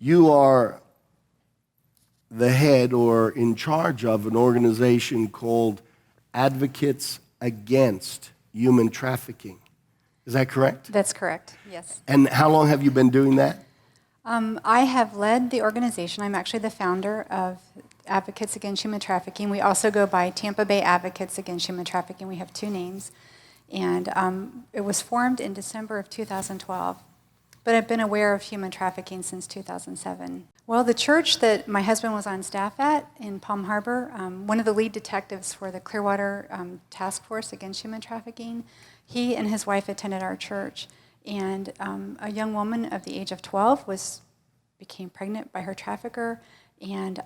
you are the head or in charge of an organization called Advocates Against Human Trafficking. Is that correct? That's correct, yes. And how long have you been doing that? I have led the organization. I'm actually the founder of Advocates Against Human Trafficking. We also go by Tampa Bay Advocates Against Human Trafficking. We have two names. And it was formed in December of 2012. But I've been aware of human trafficking since 2007. Well, the church that my husband was on staff at in Palm Harbor, one of the lead detectives for the Clearwater Task Force Against Human Trafficking, he and his wife attended our church. And a young woman of the age of 12 became pregnant by her trafficker, and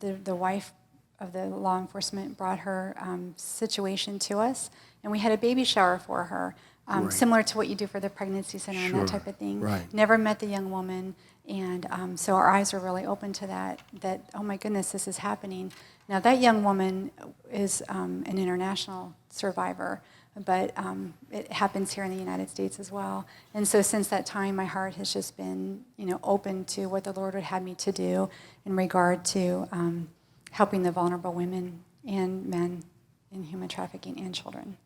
the wife of the law enforcement brought her situation to us, and we had a baby shower for her, Right. similar to what you do for the pregnancy center and Sure. that type of thing. Right. Never met the young woman, and so our eyes were really open to that, oh my goodness, this is happening. Now that young woman is an international survivor, but it happens here in the United States as well. And so since that time, my heart has just been, open to what the Lord would have me to do in regard to helping the vulnerable women and men in human trafficking and children.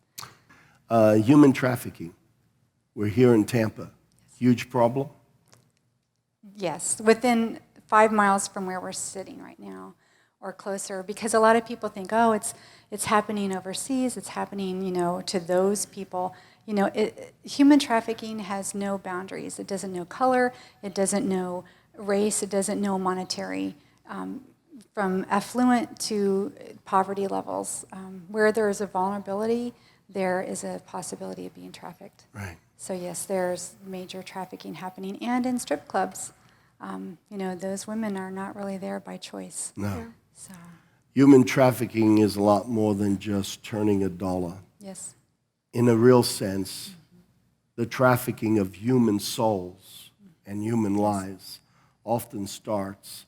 Human trafficking. We're here in Tampa. Huge problem? Yes, within 5 miles from where we're sitting right now, or closer, because a lot of people think, oh, it's happening overseas, it's happening, to those people. Human trafficking has no boundaries. It doesn't know color, it doesn't know race, it doesn't know monetary, from affluent to poverty levels. Where there is a vulnerability, there is a possibility of being trafficked. Right. So yes, there's major trafficking happening, and in strip clubs. Those women are not really there by choice. No. Yeah. So. Human trafficking is a lot more than just turning a dollar. Yes. In a real sense, the trafficking of human souls and human lives often starts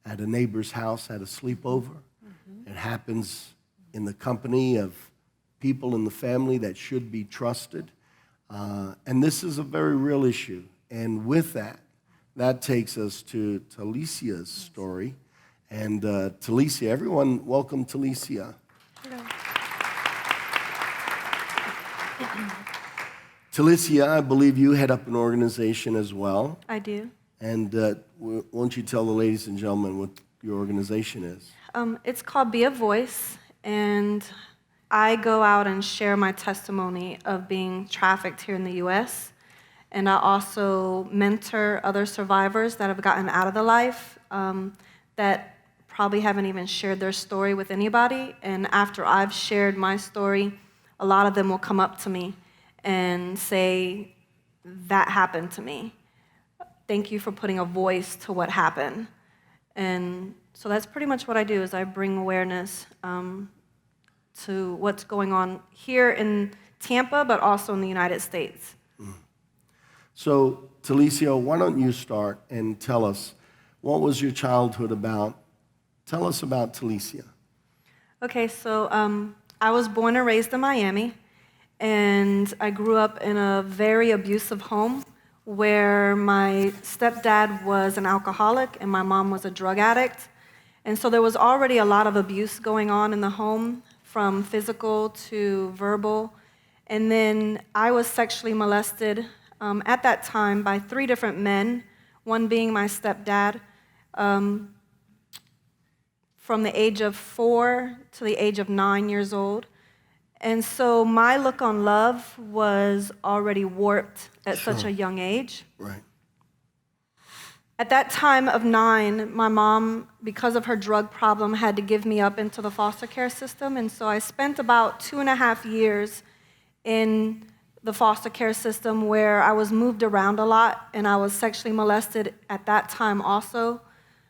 at a neighbor's house at a sleepover. Mm-hmm. It happens in the company of people in the family that should be trusted. And this is a very real issue. And with that takes us to Telisia's story. And Telisia, everyone welcome Telisia. Hello. Telisia, I believe you head up an organization as well. I do. And won't you tell the ladies and gentlemen what your organization is? It's called Be a Voice, and I go out and share my testimony of being trafficked here in the U.S., and I also mentor other survivors that have gotten out of the life that probably haven't even shared their story with anybody. And after I've shared my story, a lot of them will come up to me and say, that happened to me. Thank you for putting a voice to what happened. And so that's pretty much what I do, is I bring awareness to what's going on here in Tampa, but also in the United States. So, Telisia, why don't you start and tell us, what was your childhood about? Tell us about Telisia. Okay, so I was born and raised in Miami, and I grew up in a very abusive home where my stepdad was an alcoholic and my mom was a drug addict. And so there was already a lot of abuse going on in the home, from physical to verbal. And then I was sexually molested at that time by 3 different men, one being my stepdad, from the age of 4 to the age of 9 years old. And so my look on love was already warped at such a young age. Right. At that time of 9, my mom, because of her drug problem, had to give me up into the foster care system. And so I spent about 2.5 years in the foster care system, where I was moved around a lot, and I was sexually molested at that time also.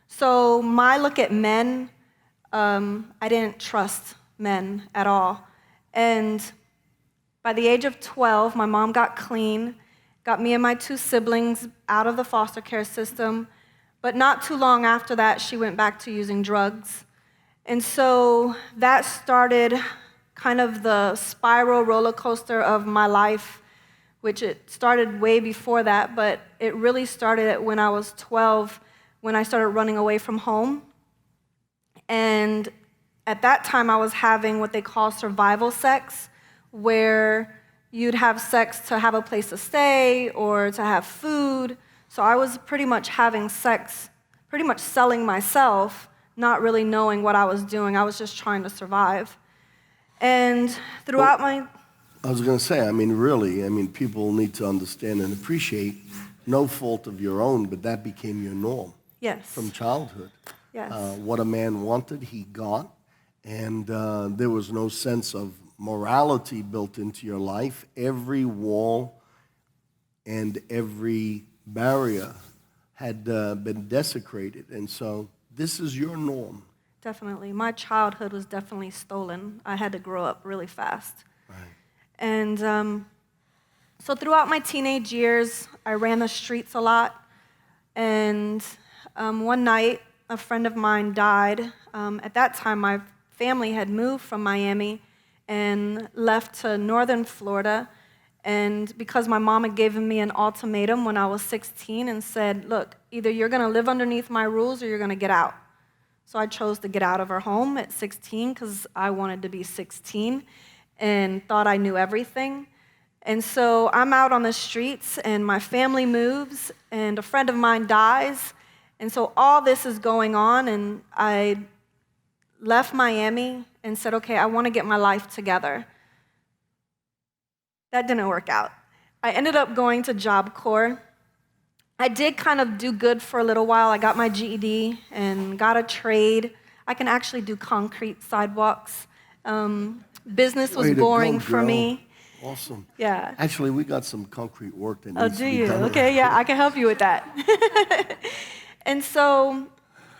So my look at men, I didn't trust men at all. And by the age of 12, my mom got clean, got me and my 2 siblings out of the foster care system. But not too long after that, she went back to using drugs. And so that started kind of the spiral roller coaster of my life, which it started way before that, but it really started when I was 12, when I started running away from home. And at that time, I was having what they call survival sex, where you'd have sex to have a place to stay or to have food. So I was pretty much having sex, pretty much selling myself, not really knowing what I was doing. I was just trying to survive. And throughout my... I was going to say, really, people need to understand and appreciate no fault of your own, but that became your norm. Yes. From childhood. Yes. What a man wanted, he got, and there was no sense of morality built into your life. Every wall and every barrier had been desecrated, and so this is your norm. Definitely. My childhood was definitely stolen. I had to grow up really fast. Right. And so throughout my teenage years, I ran the streets a lot. And one night, a friend of mine died. At that time, my family had moved from Miami and left to northern Florida. And because my mom had given me an ultimatum when I was 16 and said, look, either you're going to live underneath my rules or you're going to get out. So I chose to get out of her home at 16 because I wanted to be 16 and thought I knew everything. And so I'm out on the streets, and my family moves, and a friend of mine dies. And so all this is going on, and I left Miami and said, okay, I want to get my life together. That didn't work out. I ended up going to Job Corps. I did kind of do good for a little while. I got my GED and got a trade. I can actually do concrete sidewalks. Business was boring for me. Awesome. Yeah. Actually, we got some concrete work that Oh, needs do to be you? done. Okay, yeah, I can help you with that. And so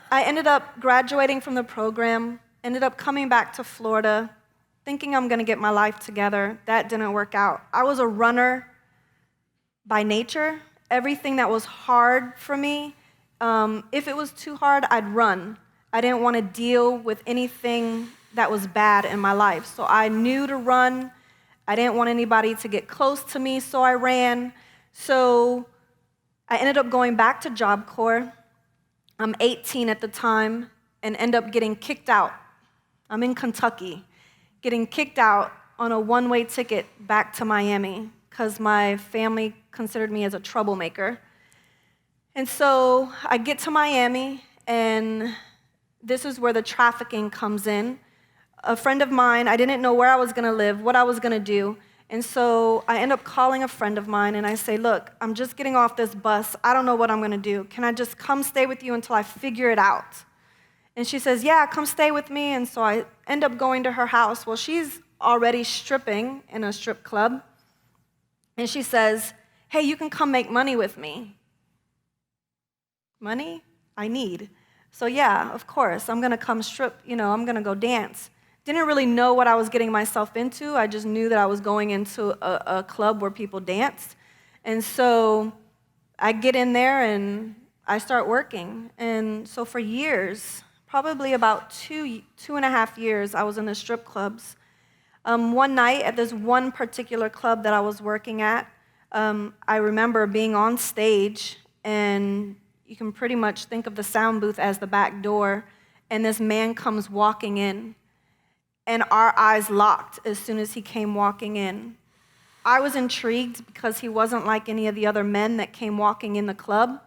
I ended up graduating from the program, ended up coming back to Florida, thinking I'm going to get my life together. That didn't work out. I was a runner by nature. Everything that was hard for me, if it was too hard, I'd run. I didn't want to deal with anything that was bad in my life. So I knew to run. I didn't want anybody to get close to me, so I ran. So I ended up going back to Job Corps. I'm 18 at the time and end up getting kicked out. I'm in Kentucky, getting kicked out on a one-way ticket back to Miami because my family considered me as a troublemaker. And so I get to Miami, and this is where the trafficking comes in. A friend of mine, I didn't know where I was going to live, what I was going to do. And so I end up calling a friend of mine, and I say, look, I'm just getting off this bus. I don't know what I'm going to do. Can I just come stay with you until I figure it out? And she says, yeah, come stay with me. And so I end up going to her house. Well, she's already stripping in a strip club. And she says, hey, you can come make money with me. Money? I need. So yeah, of course, I'm going to come strip, I'm going to go dance. Didn't really know what I was getting myself into. I just knew that I was going into a club where people danced. And so I get in there and I start working. And so for years, probably about two and a half years, I was in the strip clubs. One night at this one particular club that I was working at, I remember being on stage, and you can pretty much think of the sound booth as the back door, and this man comes walking in, and our eyes locked as soon as he came walking in. I was intrigued because he wasn't like any of the other men that came walking in the club,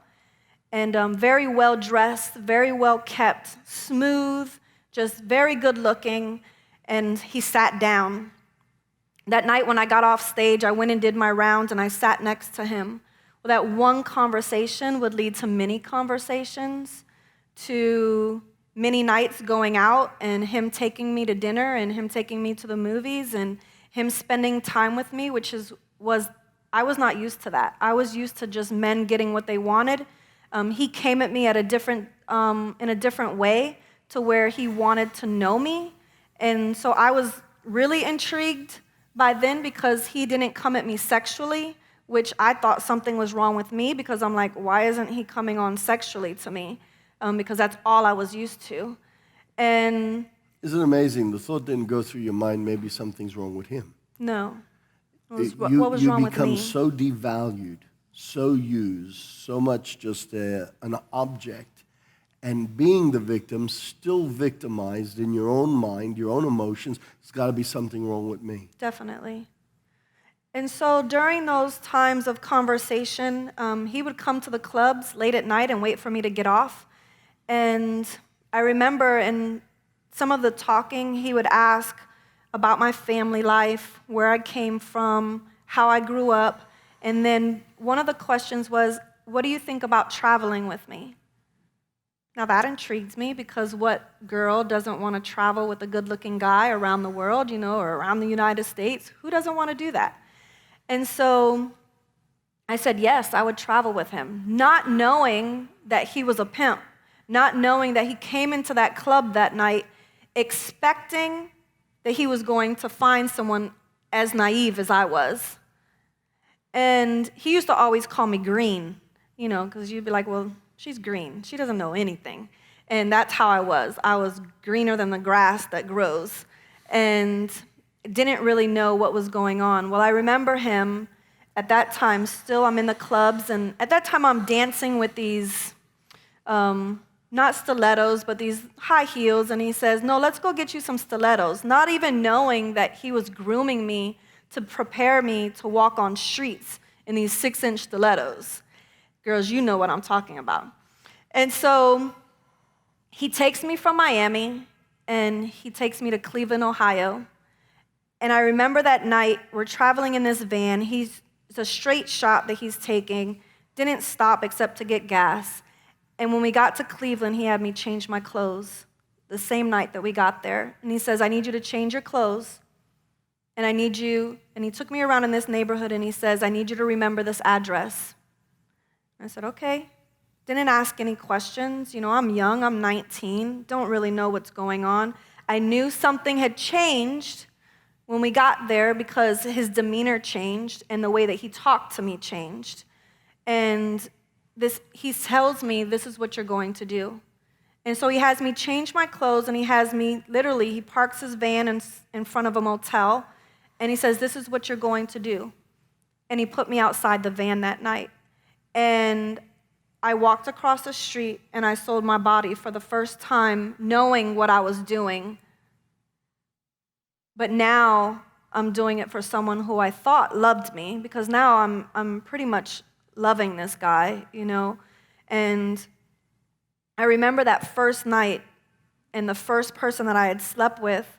and very well dressed, very well kept, smooth, just very good looking, and he sat down. That night when I got off stage, I went and did my rounds, and I sat next to him. Well, that one conversation would lead to many conversations, to many nights going out, and him taking me to dinner, and him taking me to the movies, and him spending time with me, I was not used to that. I was used to just men getting what they wanted. He came at me in a different way, to where he wanted to know me. And so I was really intrigued by then, because he didn't come at me sexually, which I thought something was wrong with me, because I'm like, why isn't he coming on sexually to me? Because that's all I was used to. And isn't it amazing? The thought didn't go through your mind, maybe something's wrong with him. no. What was wrong with me? You become so devalued, so used, so much just an object and being the victim, still victimized in your own mind, your own emotions, there's got to be something wrong with me. Definitely. And so during those times of conversation, he would come to the clubs late at night and wait for me to get off. And I remember in some of the talking, he would ask about my family life, where I came from, how I grew up. And then one of the questions was, what do you think about traveling with me? Now that intrigues me, because what girl doesn't want to travel with a good-looking guy around the world, or around the United States? Who doesn't want to do that? And so I said, yes, I would travel with him, not knowing that he was a pimp, not knowing that he came into that club that night expecting that he was going to find someone as naive as I was. And he used to always call me green, because you'd be like, well, she's green. She doesn't know anything. And that's how I was. I was greener than the grass that grows, and didn't really know what was going on. Well, I remember him at that time, still I'm in the clubs, and at that time I'm dancing with these, not stilettos, but these high heels, and he says, no, let's go get you some stilettos, not even knowing that he was grooming me to prepare me to walk on streets in these 6-inch stilettos. Girls, you know what I'm talking about. And so he takes me from Miami, and he takes me to Cleveland, Ohio. And I remember that night, we're traveling in this van. It's a straight shot that he's taking, didn't stop except to get gas. And when we got to Cleveland, he had me change my clothes the same night that we got there. And he says, I need you to change your clothes, and I need you, and he took me around in this neighborhood, and he says, I need you to remember this address. I said, okay. Didn't ask any questions. I'm young, I'm 19, don't really know what's going on. I knew something had changed when we got there, because his demeanor changed and the way that he talked to me changed. And he tells me, this is what you're going to do. And so he has me change my clothes, and he has me, literally, he parks his van in front of a motel, and he says, this is what you're going to do. And he put me outside the van that night. And I walked across the street, and I sold my body for the first time, knowing what I was doing. But now I'm doing it for someone who I thought loved me, because now I'm pretty much loving this guy, And I remember that first night, and the first person that I had slept with,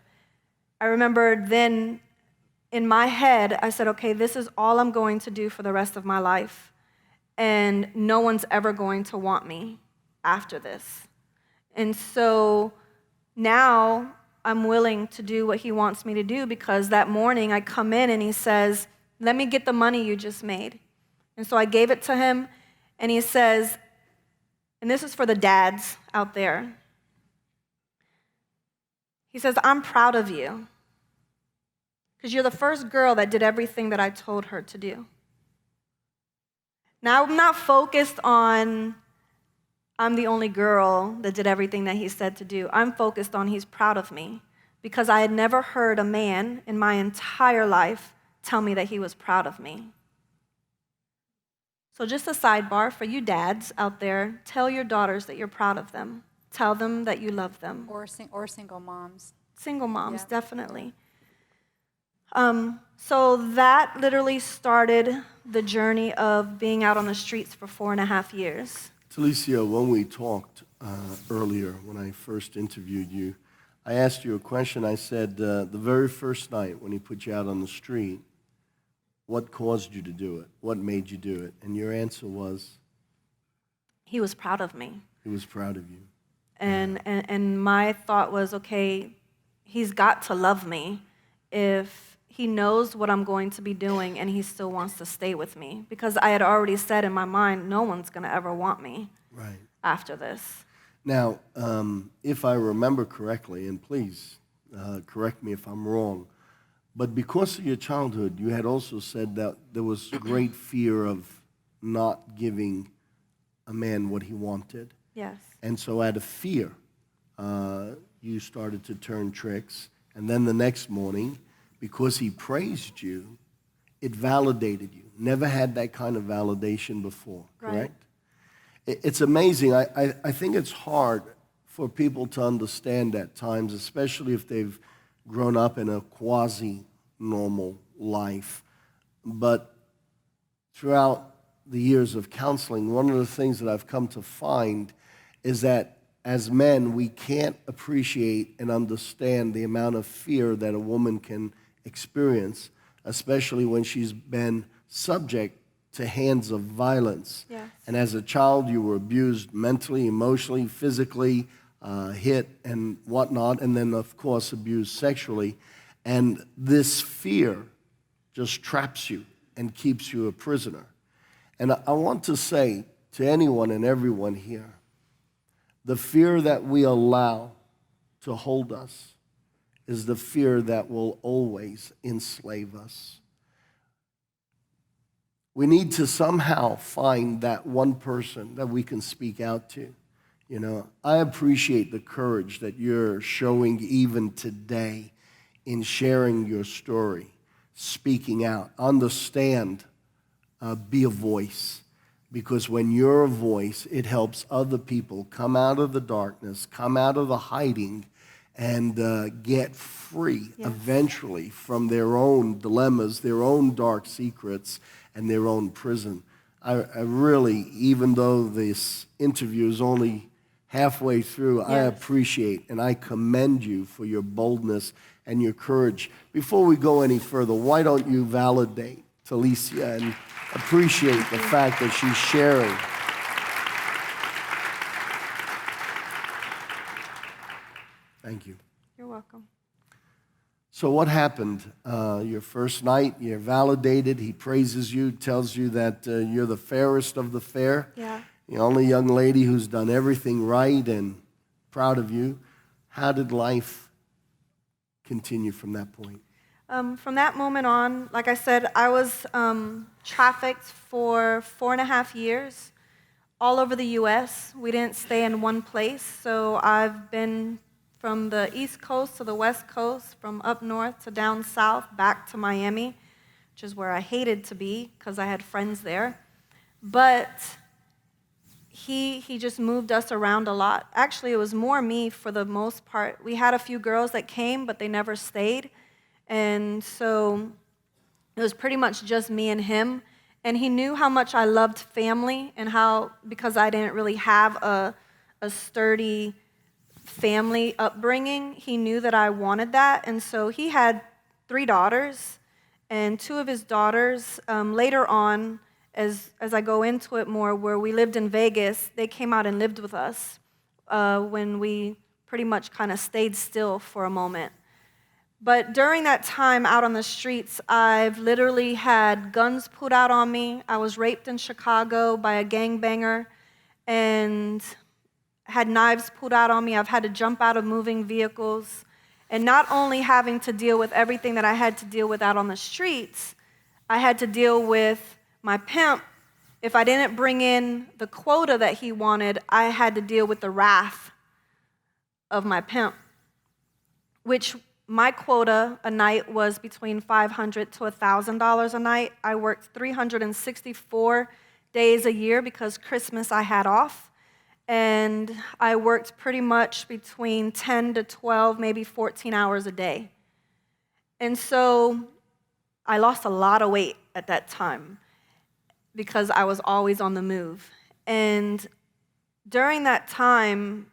I remember then in my head, I said, okay, this is all I'm going to do for the rest of my life, and no one's ever going to want me after this. And so now I'm willing to do what he wants me to do, because that morning I come in and he says, let me get the money you just made. And so I gave it to him, and he says, and this is for the dads out there, he says, I'm proud of you, because you're the first girl that did everything that I told her to do. Now, I'm not focused on I'm the only girl that did everything that he said to do. I'm focused on he's proud of me, because I had never heard a man in my entire life tell me that he was proud of me. So just a sidebar for you dads out there, tell your daughters that you're proud of them. Tell them that you love them. Or single moms. Single moms, Yeah. definitely. So that literally started the journey of being out on the streets for 4.5 years. Telisia, when we talked earlier, when I first interviewed you, I asked you a question. I said, the very first night when he put you out on the street, what caused you to do it? What made you do it? And your answer was? He was proud of me. He was proud of you. And my thought was, okay, he's got to love me if he knows what I'm going to be doing and he still wants to stay with me. Because I had already said in my mind, no one's going to ever want me after this. Now, if I remember correctly, and please correct me if I'm wrong, but because of your childhood, you had also said that there was great fear of not giving a man what he wanted. Yes. And so out of fear, you started to turn tricks. And then the next morning, because he praised you, it validated you. Never had that kind of validation before, correct? It's amazing. I think it's hard for people to understand at times, especially if they've grown up in a quasi-normal life. But throughout the years of counseling, one of the things that I've come to find is that as men, we can't appreciate and understand the amount of fear that a woman can experience, especially when she's been subject to hands of violence. Yes. And as a child, you were abused mentally, emotionally, physically, hit and whatnot, and then, of course, abused sexually. And this fear just traps you and keeps you a prisoner. And I want to say to anyone and everyone here, the fear that we allow to hold us is the fear that will always enslave us. We need to somehow find that one person that we can speak out to. You know, I appreciate the courage that you're showing even today in sharing your story, speaking out. Understand, be a voice. Because when you're a voice, it helps other people come out of the darkness, come out of the hiding, and get free eventually from their own dilemmas, their own dark secrets, and their own prison. I really, even though this interview is only halfway through, I appreciate and I commend you for your boldness and your courage. Before we go any further, why don't you validate Telisia and appreciate the fact that she's sharing. Thank you. You're welcome. So what happened? Your first night, you're validated. He praises you, tells you that you're the fairest of the fair. Yeah. The only young lady who's done everything right, and proud of you. How did life continue from that point? From that moment on, like I said, I was trafficked for 4.5 years all over the U.S. We didn't stay in one place, so I've been from the East Coast to the West Coast, from up north to down south, back to Miami, which is where I hated to be because I had friends there. But he just moved us around a lot. Actually, it was more me for the most part. We had a few girls that came, but they never stayed. And so it was pretty much just me and him. And he knew how much I loved family and how, because I didn't really have a sturdy family upbringing, he knew that I wanted that. And so he had 3 daughters, and 2 of his daughters, later on, as I go into it more, where we lived in Vegas, they came out and lived with us when we pretty much kind of stayed still for a moment. But during that time out on the streets, I've literally had guns pulled out on me. I was raped in Chicago by a gangbanger and had knives pulled out on me. I've had to jump out of moving vehicles. And not only having to deal with everything that I had to deal with out on the streets, I had to deal with my pimp. If I didn't bring in the quota that he wanted, I had to deal with the wrath of my pimp, which my quota a night was between $500 to $1,000 a night. I worked 364 days a year because Christmas I had off. And I worked pretty much between 10 to 12, maybe 14 hours a day. And so I lost a lot of weight at that time because I was always on the move. And during that time,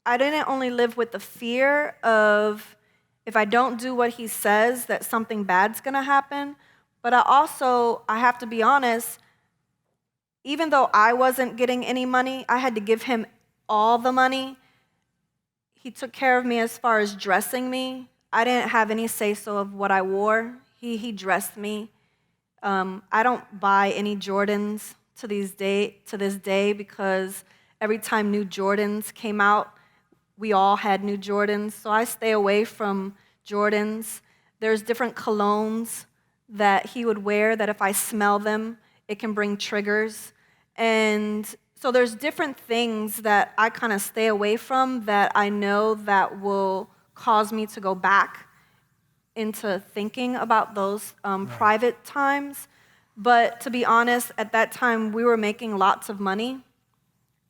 I didn't only live with the fear of if I don't do what he says, that something bad's gonna happen, but I have to be honest, even though I wasn't getting any money, I had to give him all the money. He took care of me as far as dressing me. I didn't have any say-so of what I wore. He dressed me. I don't buy any Jordans to this day because every time new Jordans came out, we all had new Jordans, so I stay away from Jordans. There's different colognes that he would wear that if I smell them, it can bring triggers. And so there's different things that I kind of stay away from that I know that will cause me to go back into thinking about those private times. But to be honest, at that time, we were making lots of money.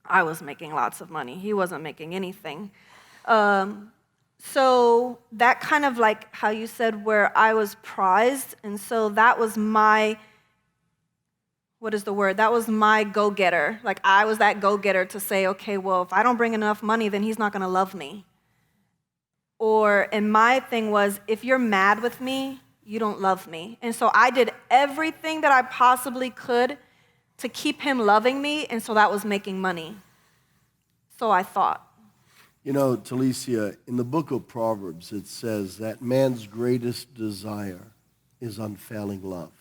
I was making lots of money. He wasn't making anything. So that kind of like how you said where I was prized, and so that was my, what is the word? That was my go-getter. Like I was that go-getter to say, okay, well, if I don't bring enough money, then he's not going to love me. And my thing was, if you're mad with me, you don't love me. And so I did everything that I possibly could to keep him loving me, and so that was making money. So I thought. You know, Telisia, in the book of Proverbs, it says that man's greatest desire is unfailing love.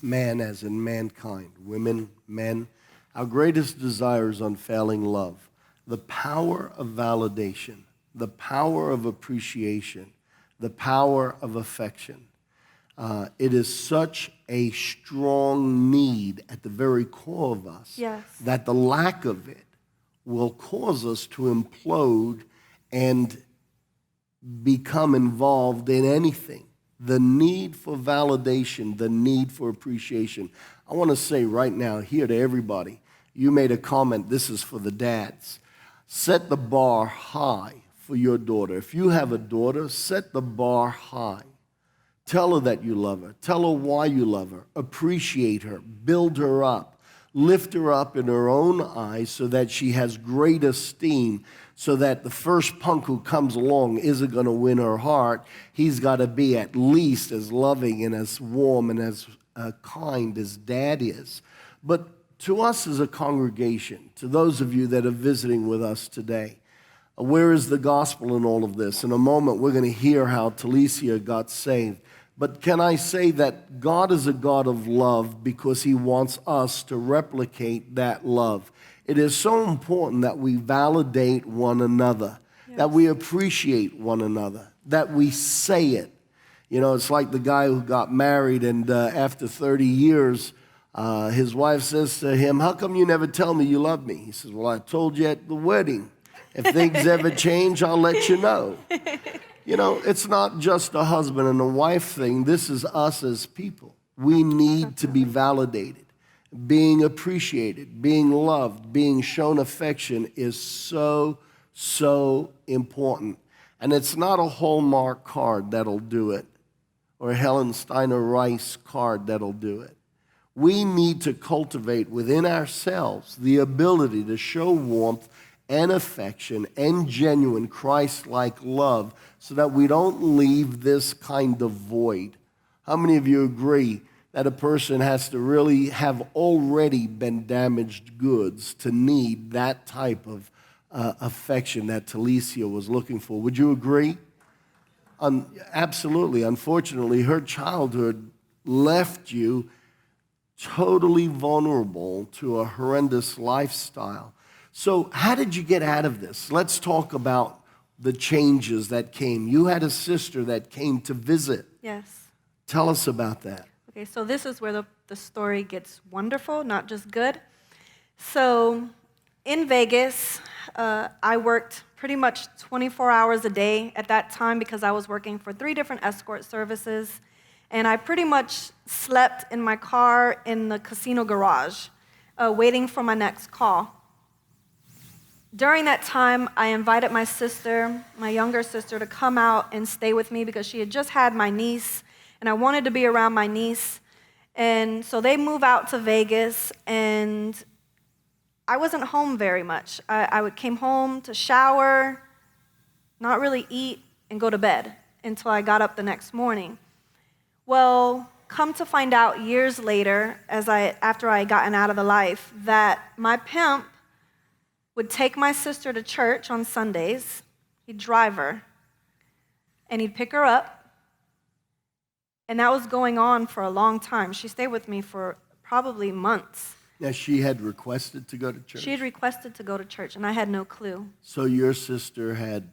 Man as in mankind, women, men, our greatest desire is unfailing love. The power of validation, the power of appreciation, the power of affection. It is such a strong need at the very core of us that the lack of it will cause us to implode and become involved in anything. The need for validation, the need for appreciation. I want to say right now here to everybody, you made a comment, this is for the dads. Set the bar high for your daughter. If you have a daughter, set the bar high. Tell her that you love her. Tell her why you love her. Appreciate her. Build her up. Lift her up in her own eyes so that she has great esteem, so that the first punk who comes along isn't going to win her heart. He's got to be at least as loving and as warm and as kind as Dad is. But to us as a congregation, to those of you that are visiting with us today, where is the gospel in all of this? In a moment, we're going to hear how Telisia got saved. But can I say that God is a God of love because he wants us to replicate that love. It is so important that we validate one another, that we appreciate one another, that we say it. You know, it's like the guy who got married and after 30 years, his wife says to him, how come you never tell me you love me? He says, well, I told you at the wedding. If things ever change, I'll let you know. You know, it's not just a husband and a wife thing. This is us as people. We need to be validated. Being appreciated, being loved, being shown affection is so, so important. And it's not a Hallmark card that'll do it, or a Helen Steiner Rice card that'll do it. We need to cultivate within ourselves the ability to show warmth and affection and genuine Christ-like love so that we don't leave this kind of void. How many of you agree that a person has to really have already been damaged goods to need that type of affection that Telisia was looking for? Would you agree? Absolutely. Unfortunately, her childhood left you totally vulnerable to a horrendous lifestyle. So how did you get out of this? Let's talk about the changes that came. You had a sister that came to visit. Yes. Tell us about that. Okay, so this is where the story gets wonderful, not just good. So in Vegas, I worked pretty much 24 hours a day at that time because I was working for 3 different escort services. And I pretty much slept in my car in the casino garage, waiting for my next call. During that time, I invited my sister, my younger sister, to come out and stay with me because she had just had my niece, and I wanted to be around my niece. And so they moved out to Vegas, and I wasn't home very much. I came home to shower, not really eat, and go to bed until I got up the next morning. Well, come to find out years later, after I gotten out of the life, that my pimp would take my sister to church on Sundays. He'd drive her, and he'd pick her up, and that was going on for a long time. She stayed with me for probably months. Now, she had requested to go to church? She had requested to go to church, and I had no clue. So your sister had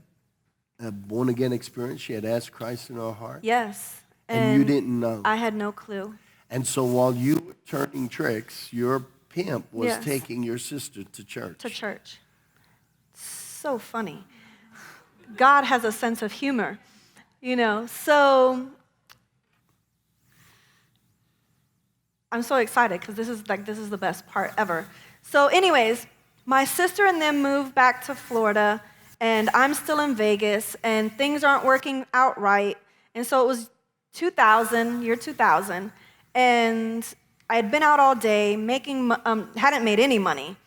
a born-again experience? She had asked Christ in her heart? Yes. And you didn't know? I had no clue. And so while you were turning tricks, your pimp was Yes. taking your sister to church. To church. So funny. God has a sense of humor, you know. So I'm so excited because this is the best part ever. So anyways, my sister and them moved back to Florida, and I'm still in Vegas, and things aren't working out right. And so it was year 2000, and I had been out all day, hadn't made any money.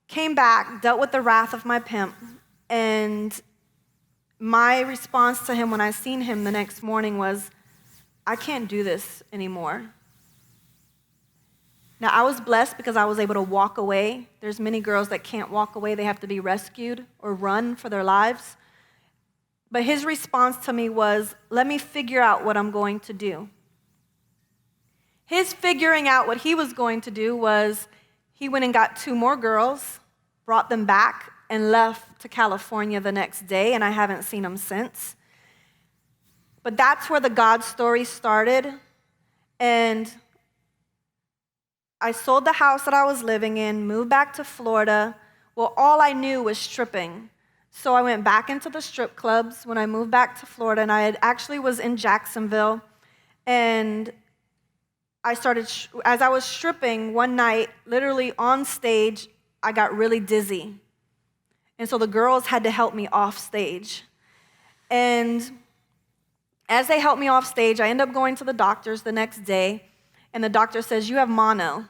Came back, dealt with the wrath of my pimp, and my response to him when I seen him the next morning was, I can't do this anymore. Now, I was blessed because I was able to walk away. There's many girls that can't walk away. They have to be rescued or run for their lives. But his response to me was, let me figure out what I'm going to do. His figuring out what he was going to do was he went and got 2 more girls, brought them back, and left to California the next day, and I haven't seen him since. But that's where the God story started, and I sold the house that I was living in, moved back to Florida. Well, all I knew was stripping. So I went back into the strip clubs when I moved back to Florida, and I actually was in Jacksonville, and I started, as I was stripping one night, literally on stage, I got really dizzy. And so the girls had to help me off stage. And as they helped me off stage, I ended up going to the doctors the next day, and the doctor says, you have mono.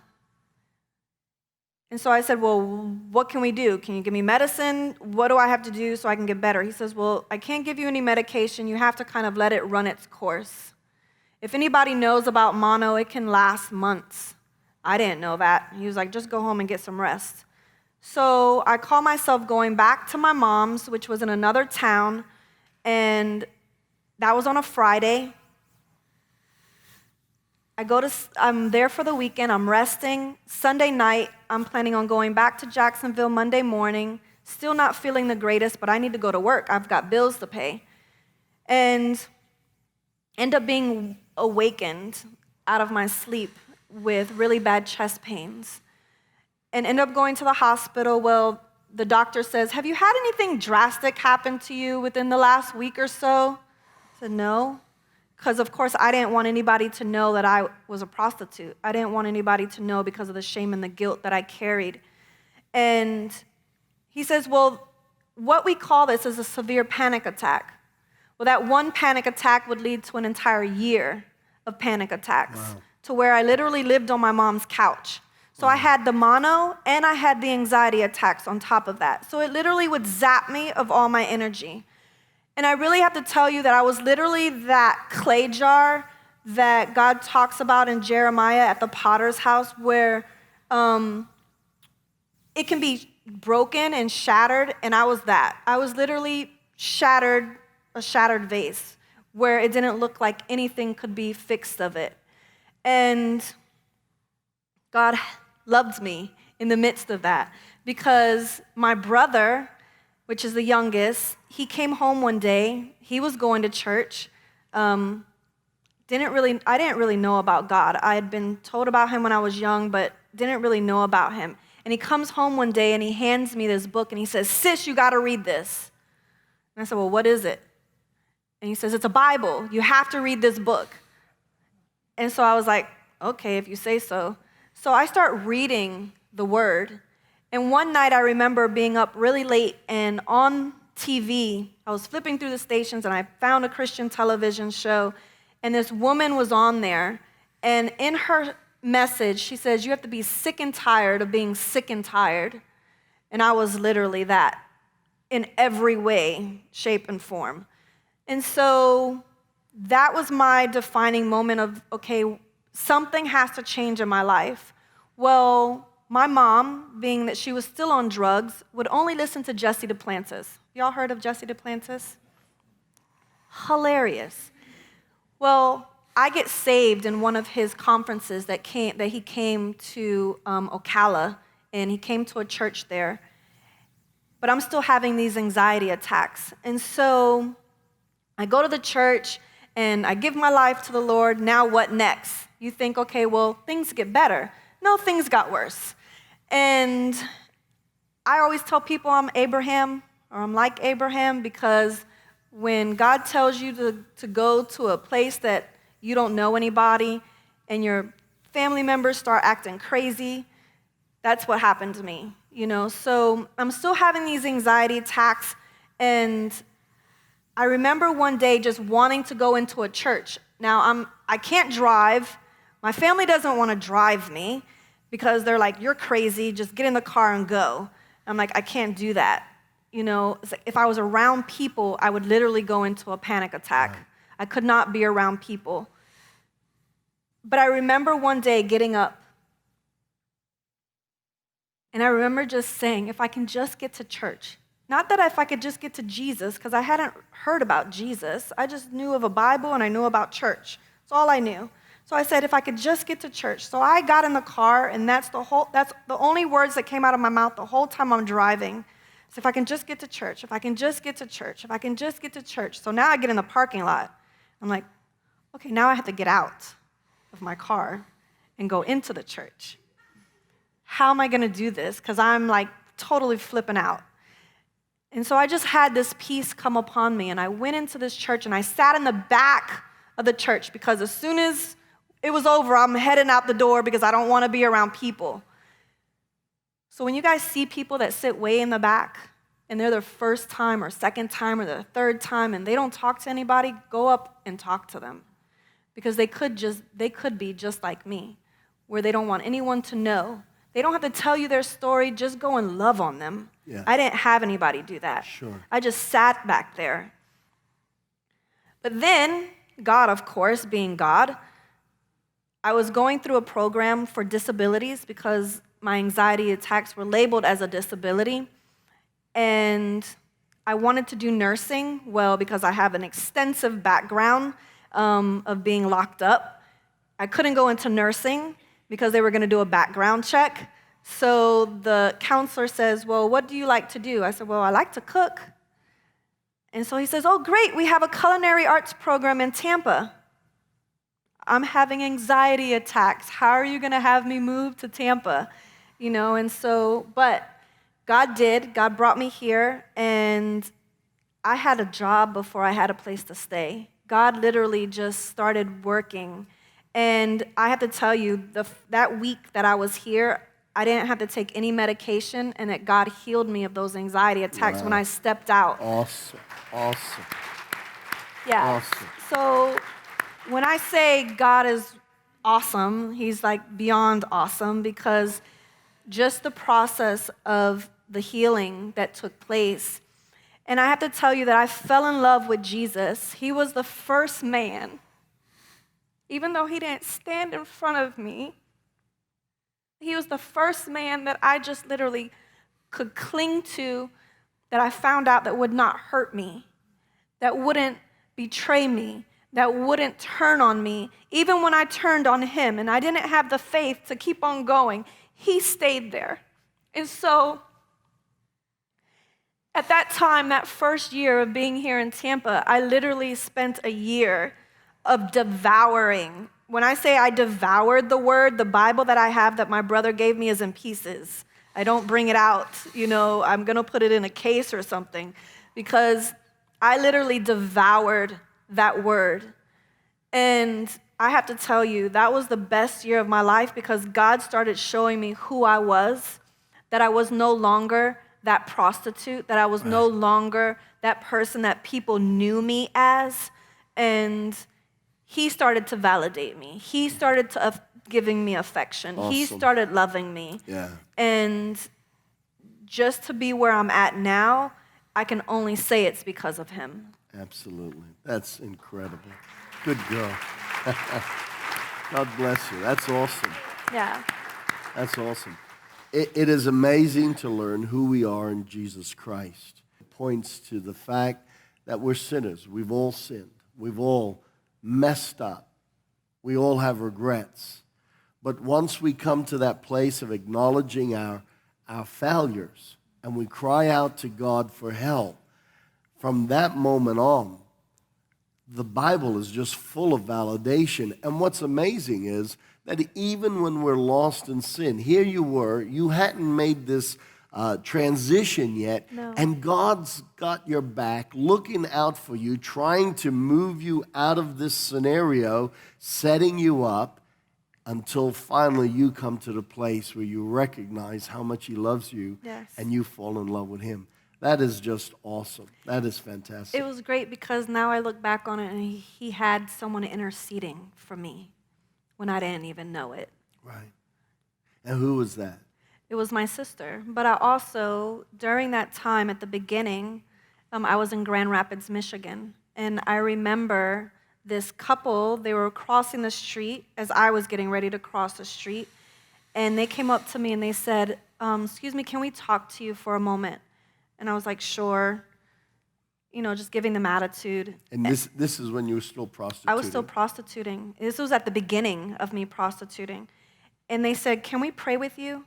And so I said, well, what can we do? Can you give me medicine? What do I have to do so I can get better? He says, well, I can't give you any medication. You have to kind of let it run its course. If anybody knows about mono, it can last months. I didn't know that. He was like, just go home and get some rest. So I call myself going back to my mom's, which was in another town, and that was on a Friday. I'm there for the weekend, I'm resting. Sunday night, I'm planning on going back to Jacksonville Monday morning, still not feeling the greatest, but I need to go to work. I've got bills to pay. And end up being awakened out of my sleep with really bad chest pains. And end up going to the hospital. Well, the doctor says, have you had anything drastic happen to you within the last week or so? I said, no. Because, of course, I didn't want anybody to know that I was a prostitute. I didn't want anybody to know because of the shame and the guilt that I carried. And he says, well, what we call this is a severe panic attack. Well, that one panic attack would lead to an entire year of panic attacks, to where I literally lived on my mom's couch. So I had the mono and I had the anxiety attacks on top of that. So it literally would zap me of all my energy. And I really have to tell you that I was literally that clay jar that God talks about in Jeremiah at the potter's house, where it can be broken and shattered, and I was that. I was literally shattered, a shattered vase, where it didn't look like anything could be fixed of it. And God loved me in the midst of that, because my brother, which is the youngest, he came home one day. He was going to church. I didn't really know about God. I had been told about him when I was young, but didn't really know about him. And he comes home one day and he hands me this book and he says, sis, you got to read this. And I said, well, what is it? And he says, it's a Bible. You have to read this book. And so I was like, okay, if you say so. So I start reading the word. And one night I remember being up really late, and on TV, I was flipping through the stations and I found a Christian television show, and this woman was on there, and in her message, she says, you have to be sick and tired of being sick and tired. And I was literally that in every way, shape, and form. And so that was my defining moment of, okay, something has to change in my life. Well, my mom, being that she was still on drugs, would only listen to Jesse Duplantis. Y'all heard of Jesse Duplantis? Hilarious. Well, I get saved in one of his conferences that he came to Ocala, and he came to a church there. But I'm still having these anxiety attacks. And so I go to the church, and I give my life to the Lord. Now what next? You think, okay, well, things get better. No, things got worse. And I always tell people I'm Abraham, or I'm like Abraham, because when God tells you to go to a place that you don't know anybody, and you're family members start acting crazy. That's what happened to me, So I'm still having these anxiety attacks, and I remember one day just wanting to go into a church. Now, I can't drive. My family doesn't want to drive me because they're like, you're crazy, just get in the car and go. I'm like, I can't do that. It's like if I was around people, I would literally go into a panic attack. Right. I could not be around people. But I remember one day getting up, and I remember just saying, if I can just get to church. Not that if I could just get to Jesus, because I hadn't heard about Jesus. I just knew of a Bible and I knew about church. That's all I knew. So I said, if I could just get to church. So I got in the car, and that's the only words that came out of my mouth the whole time I'm driving. So if I can just get to church, if I can just get to church, if I can just get to church. So now I get in the parking lot. I'm like, okay, now I have to get out of my car and go into the church. How am I going to do this? Because I'm like totally flipping out. And so I just had this peace come upon me, and I went into this church, and I sat in the back of the church because as soon as it was over, I'm heading out the door because I don't want to be around people. So when you guys see people that sit way in the back, and they're their first time or second time or their third time, and they don't talk to anybody, go up and talk to them. Because they could be just like me, where they don't want anyone to know. They don't have to tell you their story, just go and love on them. Yeah. I didn't have anybody do that. Sure. I just sat back there. But then, God, of course, being God, I was going through a program for disabilities because my anxiety attacks were labeled as a disability. And I wanted to do nursing, well, because I have an extensive background of being locked up. I couldn't go into nursing because they were going to do a background check. So the counselor says, well, what do you like to do? I said, well, I like to cook. And so he says, oh, great, we have a culinary arts program in Tampa. I'm having anxiety attacks. How are you going to have me move to Tampa? And so, but God did. God brought me here, and I had a job before I had a place to stay. God literally just started working. And I have to tell you, that week that I was here, I didn't have to take any medication, and that God healed me of those anxiety attacks when I stepped out. Awesome. Yeah. Awesome. So when I say God is awesome, he's like beyond awesome, because just the process of the healing that took place. And I have to tell you that I fell in love with Jesus. He was the first man, even though he didn't stand in front of me, he was the first man that I just literally could cling to, that I found out that would not hurt me, that wouldn't betray me, that wouldn't turn on me. Even when I turned on him and I didn't have the faith to keep on going, he stayed there. And so at that time, that first year of being here in Tampa, I literally spent a year of devouring. When I say I devoured the word, the Bible that I have that my brother gave me is in pieces. I don't bring it out, I'm going to put it in a case or something, because I literally devoured that word. And I have to tell you, that was the best year of my life, because God started showing me who I was, that I was no longer that prostitute, that I was no longer that person that people knew me as. And he started to validate me. He started to giving me affection. Awesome. He started loving me. Yeah. And just to be where I'm at now, I can only say it's because of him. Absolutely. That's incredible. Good girl. God bless you. That's awesome. Yeah. That's awesome. It is amazing to learn who we are in Jesus Christ. It points to the fact that we're sinners. We've all sinned. We've all messed up. We all have regrets. But once we come to that place of acknowledging our failures and we cry out to God for help, from that moment on, the Bible is just full of validation. And what's amazing is that even when we're lost in sin, here you hadn't made this transition yet, no. And God's got your back, looking out for you, trying to move you out of this scenario, setting you up, until finally you come to the place where you recognize how much he loves you Yes. and you fall in love with him. That is just awesome. That is fantastic. It was great because now I look back on it and he had someone interceding for me when I didn't even know it. Right. And who was that? It was my sister. But I also, during that time at the beginning, I was in Grand Rapids, Michigan. And I remember this couple, they were crossing the street as I was getting ready to cross the street. And they came up to me and they said, excuse me, can we talk to you for a moment? And I was like, sure. You know, just giving them attitude. And this is when you were still prostituting. I was still prostituting. This was at the beginning of me prostituting. And they said, can we pray with you?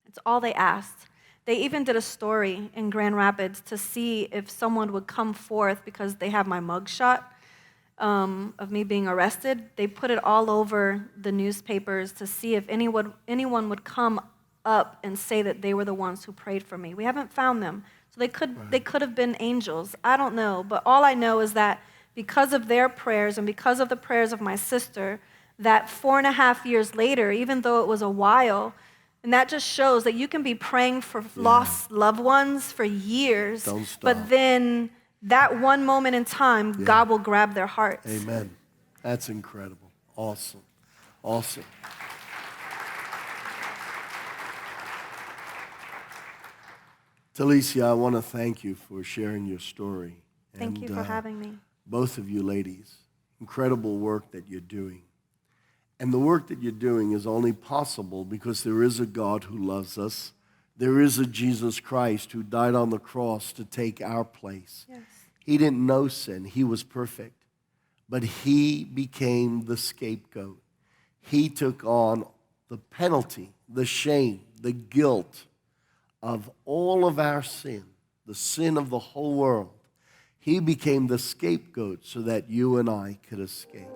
It's all they asked. They even did a story in Grand Rapids to see if someone would come forth because they have my mugshot of me being arrested. They put it all over the newspapers to see if anyone would come up and say that they were the ones who prayed for me. We haven't found them. So they could have been angels. I don't know. But all I know is that because of their prayers and because of the prayers of my sister, that 4.5 years later, even though it was a while, and that just shows that you can be praying for lost loved ones for years, Don't stop. but then that one moment in time, God will grab their hearts. Amen. That's incredible. Awesome. Awesome. Telisia, I want to thank you for sharing your story. Thank you for having me. Both of you ladies, incredible work that you're doing. And the work that you're doing is only possible because there is a God who loves us. There is a Jesus Christ who died on the cross to take our place. Yes. He didn't know sin. He was perfect. But he became the scapegoat. He took on the penalty, the shame, the guilt of all of our sin, the sin of the whole world. He became the scapegoat so that you and I could escape.